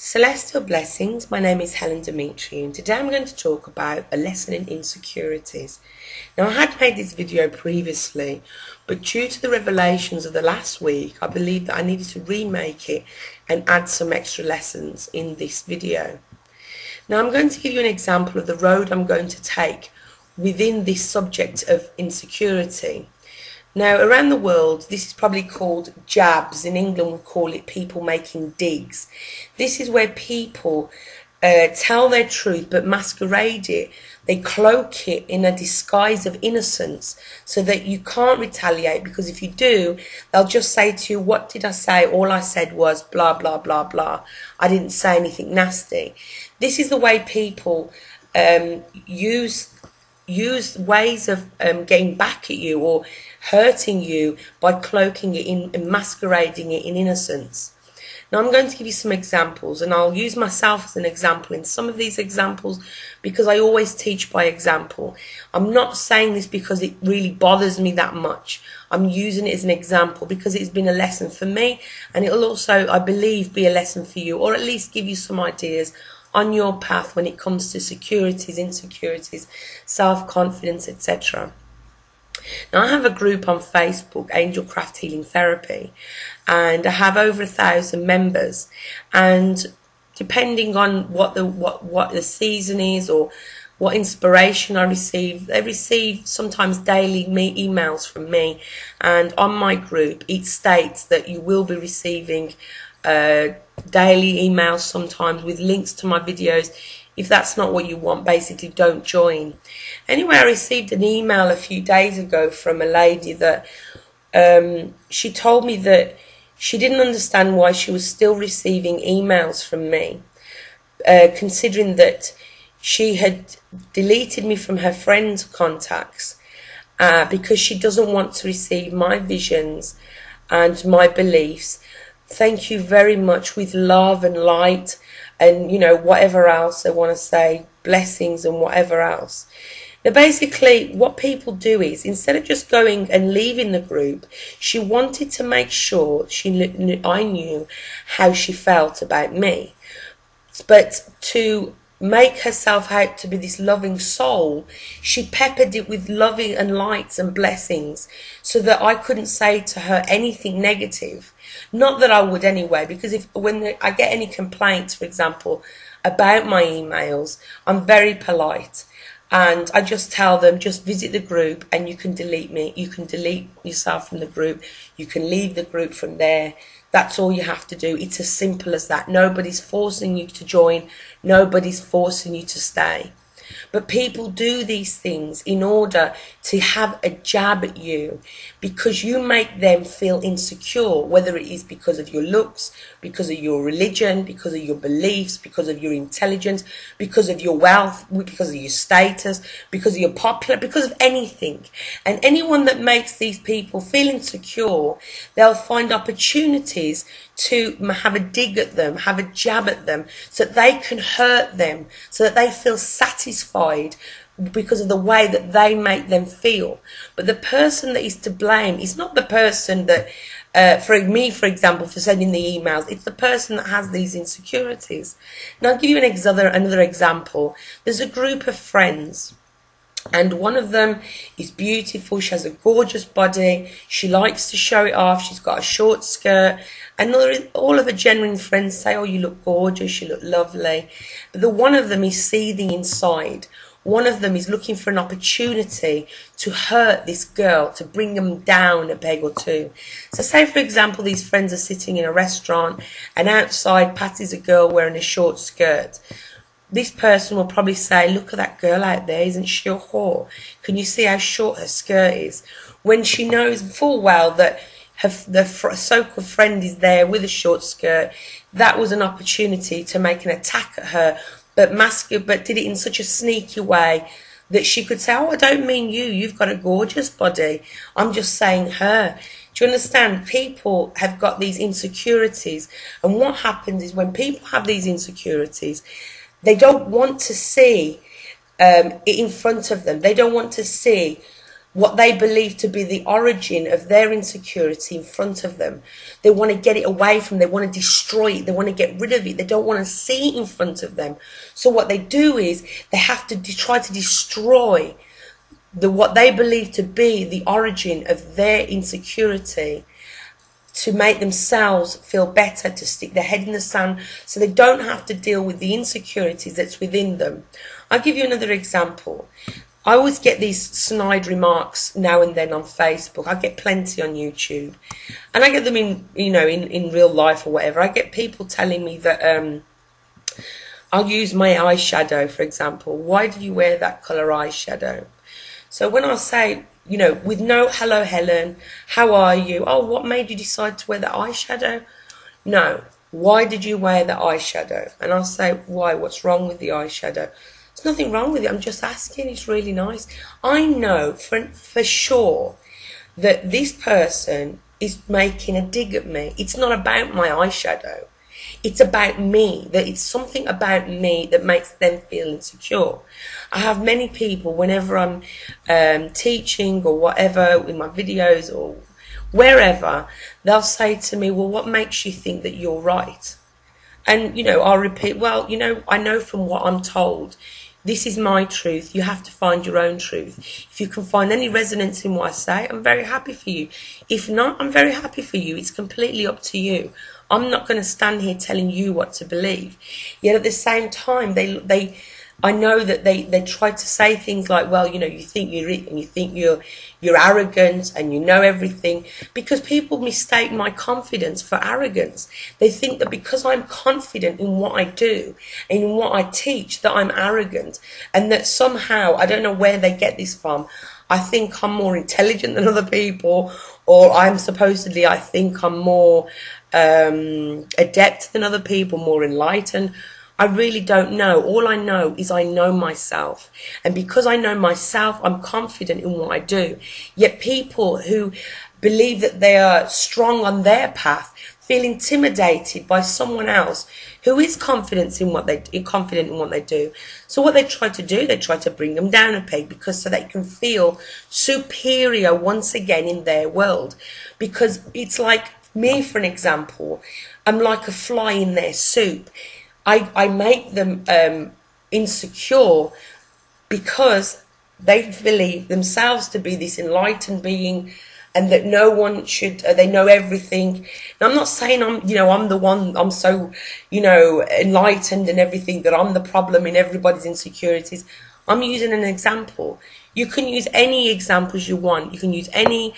Celestial blessings, my name is Helen Demetriou, and today I'm going to talk about a lesson in insecurities. Now, I had made this video previously, but due to the revelations of the last week, I believe that I needed to remake it and add some extra lessons in this video. Now, I'm going to give you an example of the road I'm going to take within this subject of insecurity. Now, around the world, this is probably called jabs. In England, we call it people making digs. This is where people tell their truth but masquerade it. They cloak it in a disguise of innocence so that you can't retaliate, because if you do, they'll just say to you, "What did I say? All I said was blah, blah, blah, blah. I didn't say anything nasty." This is the way people use ways of getting back at you or hurting you by cloaking it in and masquerading it in innocence. Now, I'm going to give you some examples, and I'll use myself as an example in some of these examples because I always teach by example. I'm not saying this because it really bothers me that much. I'm using it as an example because it's been a lesson for me, and it'll also, I believe, be a lesson for you, or at least give you some ideas on your path when it comes to securities, insecurities, self-confidence, etc. Now, I have a group on Facebook, Angel Craft Healing Therapy, and I have over 1,000 members. And depending on what the season is or what inspiration I receive, they receive sometimes daily emails from me. And on my group, it states that you will be receiving daily emails sometimes with links to my videos. If that's not what you want, basically don't join. Anyway, I received an email a few days ago from a lady that she told me that she didn't understand why she was still receiving emails from me, considering that she had deleted me from her friends' contacts because she doesn't want to receive my visions and my beliefs. Thank you very much, with love and light and, you know, whatever else they want to say, blessings and whatever else. Now, basically, what people do is, instead of just going and leaving the group, she wanted to make sure I knew how she felt about me. But to make herself out to be this loving soul, she peppered it with loving and lights and blessings so that I couldn't say to her anything negative. Not that I would anyway, because when I get any complaints, for example, about my emails, I'm very polite. And I just tell them, just visit the group and you can delete me. You can delete yourself from the group. You can leave the group from there. That's all you have to do. It's as simple as that. Nobody's forcing you to join. Nobody's forcing you to stay. But people do these things in order to have a jab at you, because you make them feel insecure, whether it is because of your looks, because of your religion, because of your beliefs, because of your intelligence, because of your wealth, because of your status, because of your popular, because of anything. And anyone that makes these people feel insecure, they'll find opportunities to have a dig at them, have a jab at them, so that they can hurt them, so that they feel satisfied because of the way that they make them feel. But the person that is to blame is not the person that, for me, for example, for sending the emails. It's the person that has these insecurities. Now, I'll give you another example. There's a group of friends, and one of them is beautiful. She has a gorgeous body. She likes to show it off. She's got a short skirt. And all of her genuine friends say, "Oh, you look gorgeous, you look lovely." But the one of them is seething inside. One of them is looking for an opportunity to hurt this girl, to bring them down a peg or two. So say, for example, these friends are sitting in a restaurant and outside passes a girl wearing a short skirt. This person will probably say, "Look at that girl out there, isn't she a whore? Can you see how short her skirt is?" When she knows full well that the so-called friend is there with a short skirt. That was an opportunity to make an attack at her, but did it in such a sneaky way that she could say, "Oh, I don't mean you. You've got a gorgeous body. I'm just saying her." Do you understand? People have got these insecurities, and what happens is when people have these insecurities, they don't want to see it in front of them. They don't want to see what they believe to be the origin of their insecurity in front of them. They want to get it away from them. They want to destroy it. They want to get rid of it. They don't want to see it in front of them. So what they do is they have to try to destroy what they believe to be the origin of their insecurity, to make themselves feel better, to stick their head in the sand, so they don't have to deal with the insecurities that's within them. I'll give you another example. I always get these snide remarks now and then on Facebook. I get plenty on YouTube, and I get them in real life or whatever. I get people telling me that I'll use my eyeshadow, for example. Why do you wear that colour eyeshadow? So when I say, with no hello Helen, how are you? Oh, what made you decide to wear the eyeshadow? No, why did you wear the eyeshadow? And I'll say, why? What's wrong with the eyeshadow? There's nothing wrong with it. I'm just asking. It's really nice. I know for sure that this person is making a dig at me. It's not about my eyeshadow. It's about me. That it's something about me that makes them feel insecure. I have many people, whenever I'm teaching or whatever, in my videos or wherever, they'll say to me, well, what makes you think that you're right? And, I'll repeat, well, I know from what I'm told, this is my truth. You have to find your own truth. If you can find any resonance in what I say, I'm very happy for you. If not, I'm very happy for you. It's completely up to you. I'm not going to stand here telling you what to believe. Yet at the same time, I know that they try to say things like, well, you think you're it, and you think you're arrogant, and you know everything, because people mistake my confidence for arrogance. They think that because I'm confident in what I do and in what I teach, that I'm arrogant, and that somehow, I don't know where they get this from, I think I'm more intelligent than other people, or I think I'm more adept than other people, more enlightened. I really don't know. All I know is I know myself. And because I know myself, I'm confident in what I do. Yet people who believe that they are strong on their path feel intimidated by someone else who is confident in what they do. So what they try to do, they try to bring them down a peg, because so they can feel superior once again in their world. Because it's like me, for an example, I'm like a fly in their soup. I make them insecure because they believe themselves to be this enlightened being, and that no one should, they know everything. Now, I'm not saying I'm the one, I'm so, enlightened and everything, that I'm the problem in everybody's insecurities. I'm using an example. You can use any examples you want. You can use any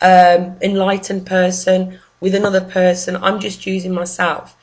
enlightened person with another person. I'm just using myself.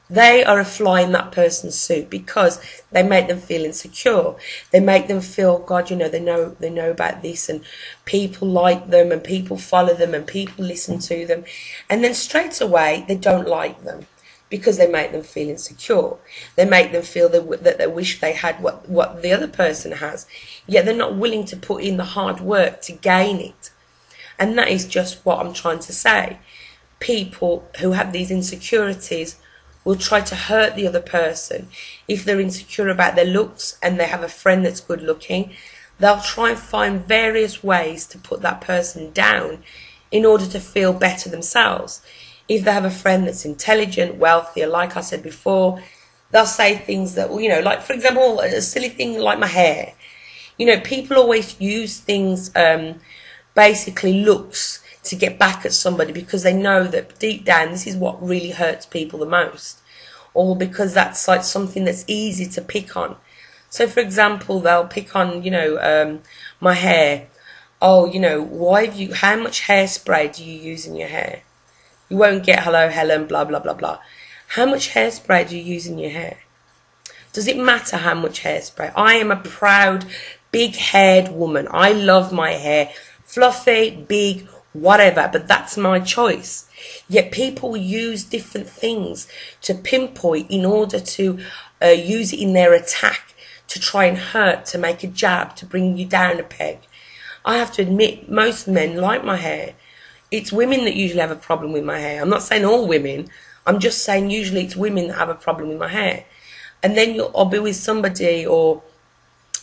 They are a fly in that person's soup because they make them feel insecure. They make them feel, God, they know about this, and people like them, and people follow them, and people listen to them. And then straight away, they don't like them because they make them feel insecure. They make them feel that they wish they had what the other person has, yet they're not willing to put in the hard work to gain it. And that is just what I'm trying to say. People who have these insecurities will try to hurt the other person. If they're insecure about their looks and they have a friend that's good looking, they'll try and find various ways to put that person down in order to feel better themselves. If they have a friend that's intelligent, wealthier, like I said before, they'll say things that, like, for example, a silly thing like my hair. People always use things, basically looks, to get back at somebody, because they know that deep down this is what really hurts people the most, or because that's like something that's easy to pick on. So for example, they'll pick on my hair. Oh, how much hairspray do you use in your hair? You won't get hello Helen, blah blah blah blah. How much hairspray do you use in your hair? Does it matter how much hairspray? I am a proud big haired woman. I love my hair fluffy, big, whatever, but that's my choice. Yet people use different things to pinpoint in order to use it in their attack, to try and hurt, to make a jab, to bring you down a peg. I have to admit, most men like my hair. It's women that usually have a problem with my hair. I'm not saying all women. I'm just saying usually it's women that have a problem with my hair. And then I'll be with somebody, or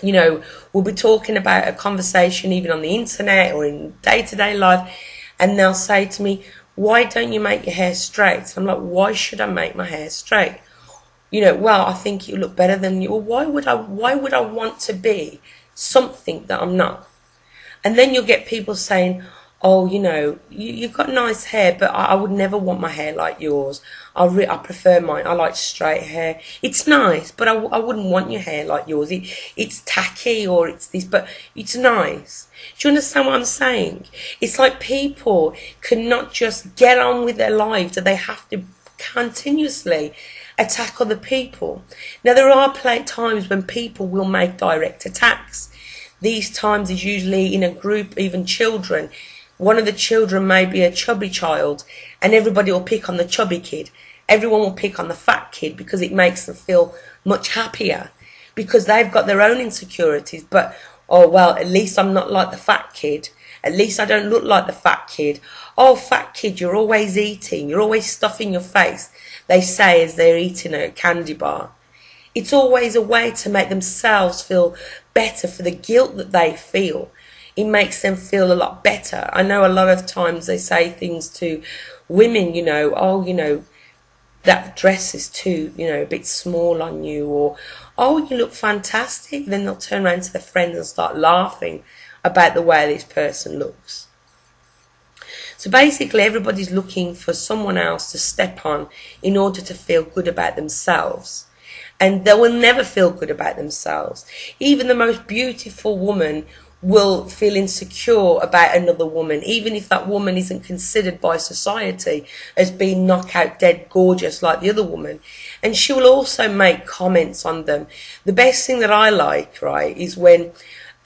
You know, we'll be talking about a conversation even on the internet or in day-to-day life, and they'll say to me, why don't you make your hair straight? I'm like, why should I make my hair straight? You know, well, I think you look better than you. Well, why would I want to be something that I'm not? And then you'll get people saying, oh, you know, you've got nice hair, but I would never want my hair like yours. I prefer mine. I like straight hair. It's nice, but I wouldn't want your hair like yours. It's tacky or it's this, but it's nice. Do you understand what I'm saying? It's like people cannot just get on with their lives, that they have to continuously attack other people. Now, there are times when people will make direct attacks. These times is usually in a group, even children. One of the children may be a chubby child, and everybody will pick on the chubby kid. Everyone will pick on the fat kid because it makes them feel much happier, because they've got their own insecurities. But, oh, well, at least I'm not like the fat kid. At least I don't look like the fat kid. Oh, fat kid, you're always eating. You're always stuffing your face, they say as they're eating a candy bar. It's always a way to make themselves feel better for the guilt that they feel. It makes them feel a lot better. I know a lot of times they say things to women, you know, oh, you know, that dress is too, you know, a bit small on you, or, oh, you look fantastic. Then they'll turn around to their friends and start laughing about the way this person looks. So basically everybody's looking for someone else to step on in order to feel good about themselves. And they will never feel good about themselves. Even the most beautiful woman will feel insecure about another woman, even if that woman isn't considered by society as being knockout dead gorgeous like the other woman. And she will also make comments on them. The best thing that I like, right, is when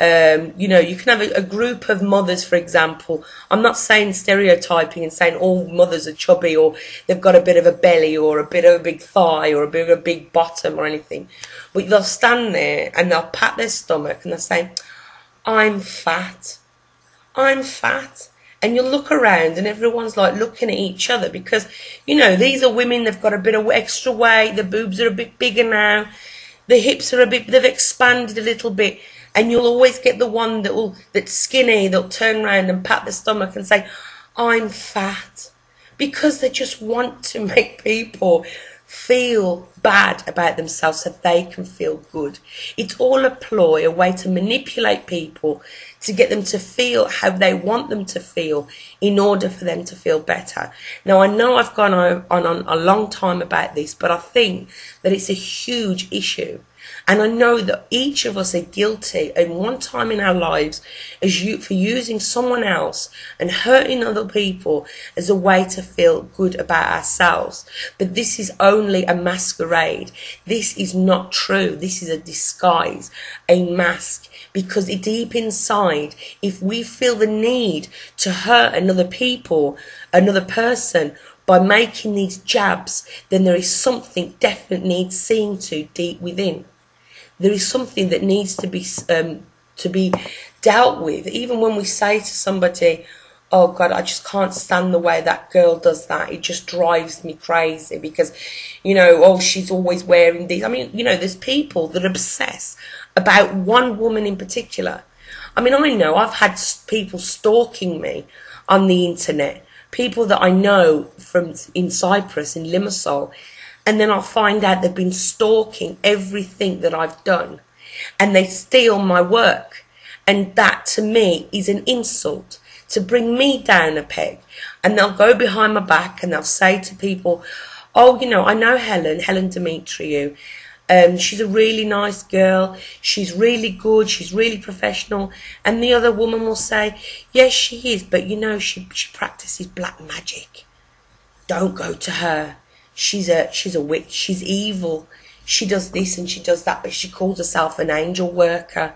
you know, you can have a group of mothers, for example. I'm not saying stereotyping and saying all mothers are chubby or they've got a bit of a belly or a bit of a big thigh or a bit of a big bottom or anything. But they'll stand there and they'll pat their stomach and they'll say, I'm fat. I'm fat. And you'll look around and everyone's like looking at each other because, you know, these are women, they've got a bit of extra weight, the boobs are a bit bigger now, the hips are a bit, they've expanded a little bit. And you'll always get the one that's skinny, that'll turn around and pat the stomach and say, I'm fat. Because they just want to make people feel bad about themselves so they can feel good. It's all a ploy, a way to manipulate people to get them to feel how they want them to feel in order for them to feel better. Now, I know I've gone on a long time about this, but I think that it's a huge issue. And I know that each of us are guilty at one time in our lives for using someone else and hurting other people as a way to feel good about ourselves. But this is only a masquerade. This is not true. This is a disguise, a mask. Because deep inside, if we feel the need to hurt another person by making these jabs, then there is something definitely needs seeing to deep within. There is something that needs to be dealt with. Even when we say to somebody, oh God, I just can't stand the way that girl does that. It just drives me crazy because, you know, oh, she's always wearing these. I mean, you know, there's people that obsess about one woman in particular. I mean, I know I've had people stalking me on the internet, people that I know from in Cyprus, in Limassol. And then I'll find out they've been stalking everything that I've done. And they steal my work. And that, to me, is an insult. To bring me down a peg. And they'll go behind my back and they'll say to people, oh, you know, I know Helen Demetriou. She's a really nice girl. She's really good. She's really professional. And the other woman will say, yes, she is. But, you know, she practices black magic. Don't go to her. She's a witch, she's evil, she does this and she does that, but she calls herself an angel worker.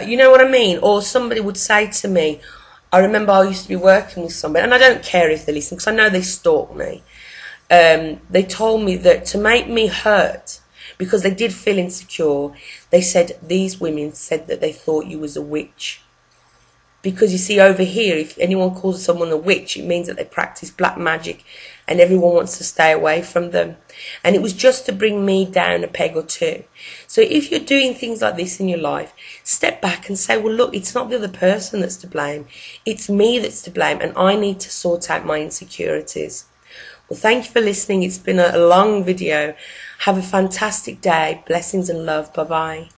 You know what I mean? Or somebody would say to me, I remember I used to be working with somebody, and I don't care if they listen because I know they stalk me. They told me that to make me hurt, because they did feel insecure, they said, these women said that they thought you was a witch. Because you see, over here, if anyone calls someone a witch, it means that they practice black magic and everyone wants to stay away from them. And it was just to bring me down a peg or two. So if you're doing things like this in your life, step back and say, well, look, it's not the other person that's to blame. It's me that's to blame, and I need to sort out my insecurities. Well, thank you for listening. It's been a long video. Have a fantastic day. Blessings and love. Bye-bye.